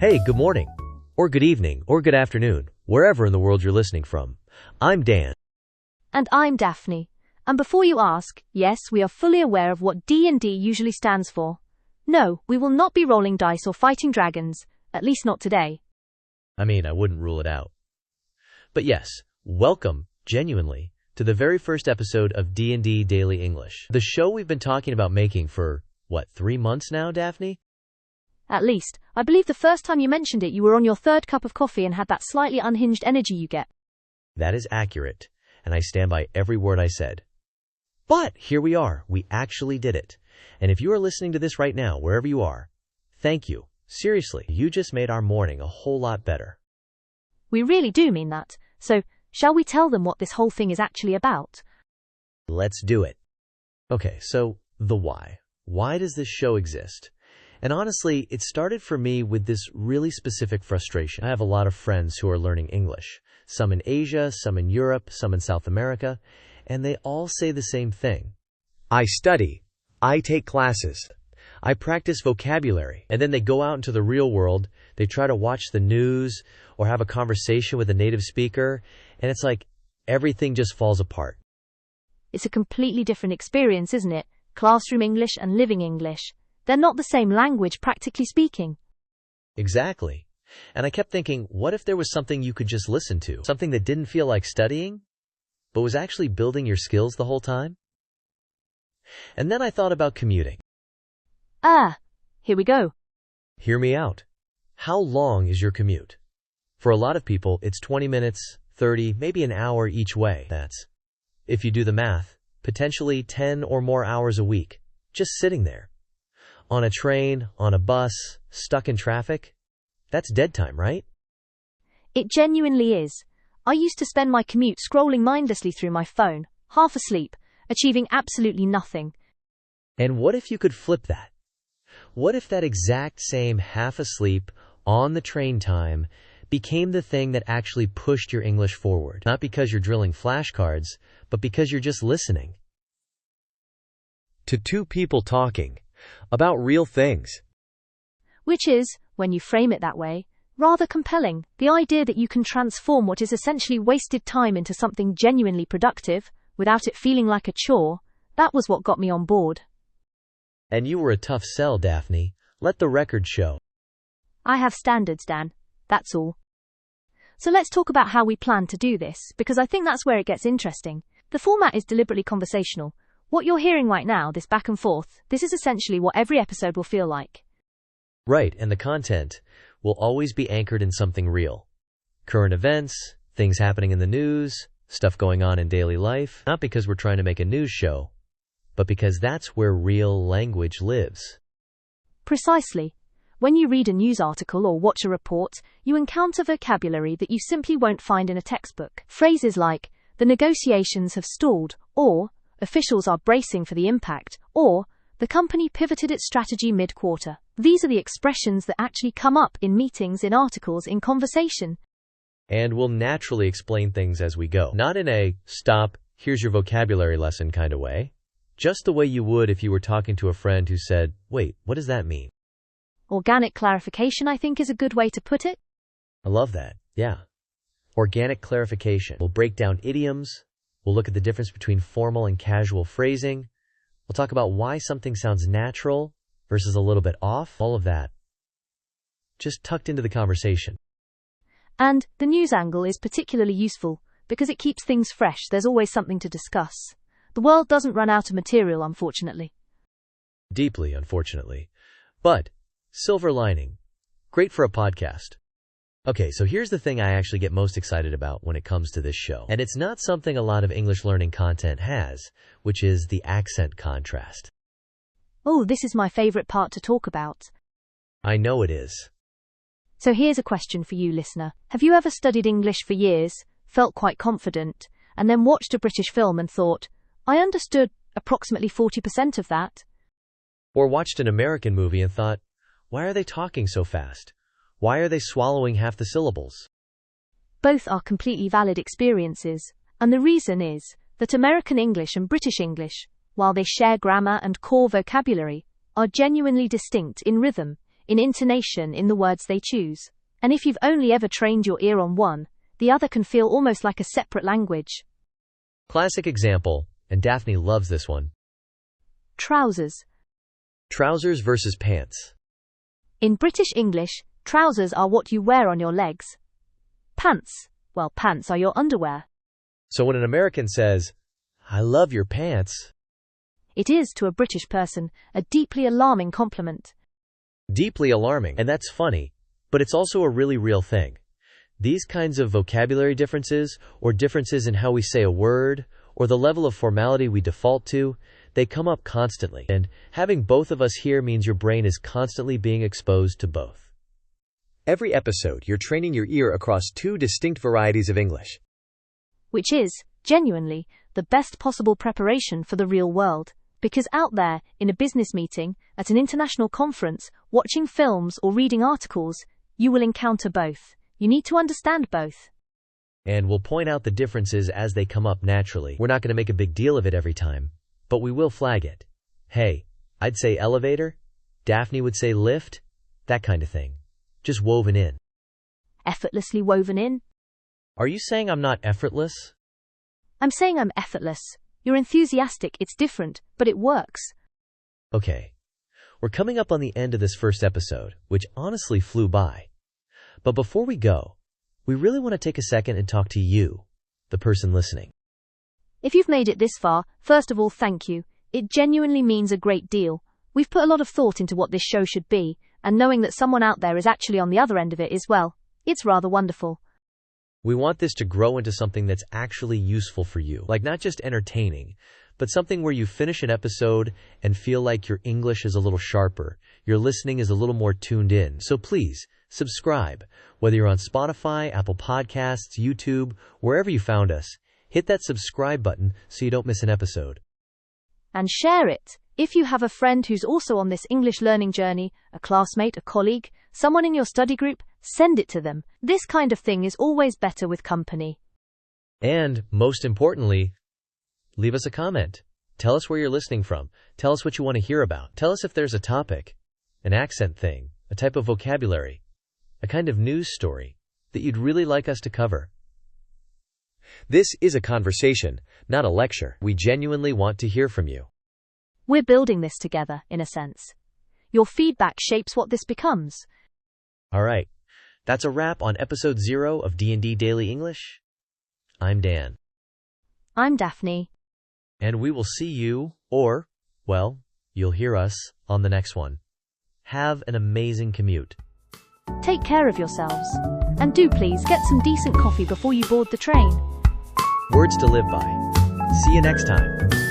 Hey, good morning, or good evening, or good afternoon, wherever in the world you're listening from. I'm Dan. And I'm Daphne. And before you ask, yes, we are fully aware of what D&D usually stands for. No, we will not be rolling dice or fighting dragons, at least not today. I mean, I wouldn't rule it out. But yes, welcome, genuinely, to the very first episode of D&D Daily English. The show we've been talking about making for, 3 months now, Daphne? At least, I believe the first time you mentioned it you were on your third cup of coffee and had that slightly unhinged energy you get. That is accurate, and I stand by every word I said. But here we are, we actually did it. And if you are listening to this right now, wherever you are, thank you. Seriously, you just made our morning a whole lot better. We really do mean that. So, shall we tell them what this whole thing is actually about? Let's do it. Okay, so the why. Why does this show exist? And honestly, it started for me with this really specific frustration. I have a lot of friends who are learning English, some in Asia, some in Europe, some in South America, and they all say the same thing. I study, I take classes, I practice vocabulary, and then they go out into the real world, they try to watch the news or have a conversation with a native speaker, and it's like everything just falls apart. It's a completely different experience, isn't it? Classroom English and living English. They're not the same language, practically speaking. Exactly. And I kept thinking, what if there was something you could just listen to? Something that didn't feel like studying, but was actually building your skills the whole time? And then I thought about commuting. Here we go. Hear me out. How long is your commute? For a lot of people, it's 20 minutes, 30, maybe an hour each way. That's, if you do the math, potentially 10 or more hours a week, just sitting there. On a train, on a bus, stuck in traffic. That's dead time, right? It genuinely is. I used to spend my commute scrolling mindlessly through my phone, half asleep, achieving absolutely nothing. And what if you could flip that? What if that exact same half asleep, on the train time, became the thing that actually pushed your English forward? Not because you're drilling flashcards, but because you're just listening to two people talking about real things. Which is, when you frame it that way, rather compelling. The idea that you can transform what is essentially wasted time into something genuinely productive, without it feeling like a chore, that was what got me on board. And you were a tough sell, Daphne. Let the record show. I have standards, Dan. That's all. So let's talk about how we plan to do this, because I think that's where it gets interesting. The format is deliberately conversational. What you're hearing right now, this back and forth, this is essentially what every episode will feel like. Right, and the content will always be anchored in something real. Current events, things happening in the news, stuff going on in daily life, not because we're trying to make a news show, but because that's where real language lives. Precisely. When you read a news article or watch a report, you encounter vocabulary that you simply won't find in a textbook. Phrases like, the negotiations have stalled, or officials are bracing for the impact, or the company pivoted its strategy mid-quarter. These are the expressions that actually come up in meetings, in articles, in conversation. And we'll naturally explain things as we go. Not in a, stop, here's your vocabulary lesson kind of way. Just the way you would if you were talking to a friend who said, wait, what does that mean? Organic clarification, I think, is a good way to put it. I love that, yeah. Organic clarification. We'll break down idioms. We'll look at the difference between formal and casual phrasing. We'll talk about why something sounds natural versus a little bit off. All of that just tucked into the conversation. And the news angle is particularly useful because it keeps things fresh. There's always something to discuss. The world doesn't run out of material, unfortunately. Deeply, unfortunately. But, silver lining. Great for a podcast. Okay, so here's the thing I actually get most excited about when it comes to this show. And it's not something a lot of English learning content has, which is the accent contrast. Oh, this is my favorite part to talk about. I know it is. So here's a question for you, listener. Have you ever studied English for years, felt quite confident, and then watched a British film and thought, I understood approximately 40% of that? Or watched an American movie and thought, why are they talking so fast? Why are they swallowing half the syllables? Both are completely valid experiences, and the reason is that American English and British English, while they share grammar and core vocabulary, are genuinely distinct in rhythm, in intonation in the words they choose. And if you've only ever trained your ear on one, the other can feel almost like a separate language. Classic example, and Daphne loves this one. Trousers. Trousers versus pants. In British English, trousers are what you wear on your legs. Pants, well, pants are your underwear. So when an American says, "I love your pants," it is, to a British person, a deeply alarming compliment. Deeply alarming, and that's funny, but it's also a really real thing. These kinds of vocabulary differences, or differences in how we say a word, or the level of formality we default to, they come up constantly, and having both of us here means your brain is constantly being exposed to both. Every episode, you're training your ear across two distinct varieties of English. Which is, genuinely, the best possible preparation for the real world. Because out there, in a business meeting, at an international conference, watching films or reading articles, you will encounter both. You need to understand both. And we'll point out the differences as they come up naturally. We're not going to make a big deal of it every time, but we will flag it. Hey, I'd say elevator, Daphne would say lift, that kind of thing. Just woven in. Effortlessly woven in? Are you saying I'm not effortless? I'm saying I'm effortless. You're enthusiastic, it's different, but it works. Okay, we're coming up on the end of this first episode, which honestly flew by. But before we go, we really want to take a second and talk to you, the person listening. If you've made it this far, first of all, thank you. It genuinely means a great deal. We've put a lot of thought into what this show should be, and knowing that someone out there is actually on the other end of it is, well, it's rather wonderful. We want this to grow into something that's actually useful for you, like not just entertaining, but something where you finish an episode and feel like your English is a little sharper, your listening is a little more tuned in. So please, subscribe. Whether you're on Spotify, Apple Podcasts, YouTube, wherever you found us, hit that subscribe button so you don't miss an episode. And share it. If you have a friend who's also on this English learning journey, a classmate, a colleague, someone in your study group, send it to them. This kind of thing is always better with company. And, most importantly, leave us a comment. Tell us where you're listening from. Tell us what you want to hear about. Tell us if there's a topic, an accent thing, a type of vocabulary, a kind of news story that you'd really like us to cover. This is a conversation, not a lecture. We genuinely want to hear from you. We're building this together, in a sense. Your feedback shapes what this becomes. All right, that's a wrap on episode 0 of D&D Daily English. I'm Dan. I'm Daphne. And we will see you, or, well, you'll hear us, on the next one. Have an amazing commute. Take care of yourselves. And do please get some decent coffee before you board the train. Words to live by. See you next time.